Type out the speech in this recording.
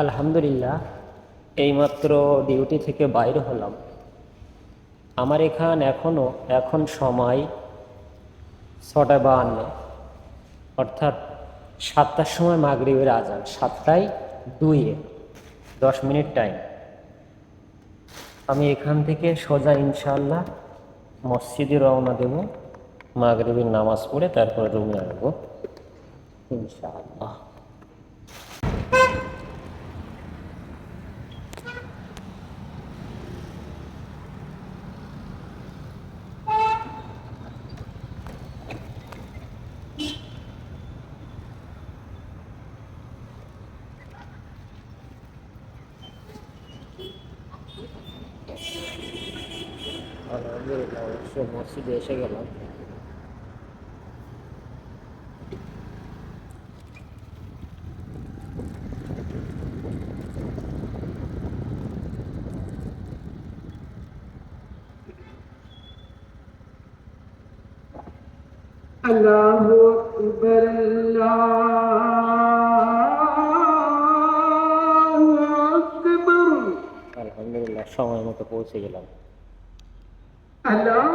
আলহামদুলিল্লাহ, এইমাত্র ডিউটি থেকে বাইরে হলাম। আমার এখন সময় 6:52, অর্থাৎ 7টার সময় মাগরিবের আজান, 7টায় 2-এ 10 মিনিট টাইম। আমি এখান থেকে সোজা ইনশাআল্লাহ মসজিদে রওনা দেব, মাগরিবের নামাজ পড়ে তারপরে রুমে আসবো ইনশাআল্লাহ। আলহামদুলিল্লাহ, অবশ্য মসজিদে এসে গেলাম। الله أكبر الله أكبر আলহামদুলিল্লাহ, সময় মতো পৌঁছে গেলাম। الله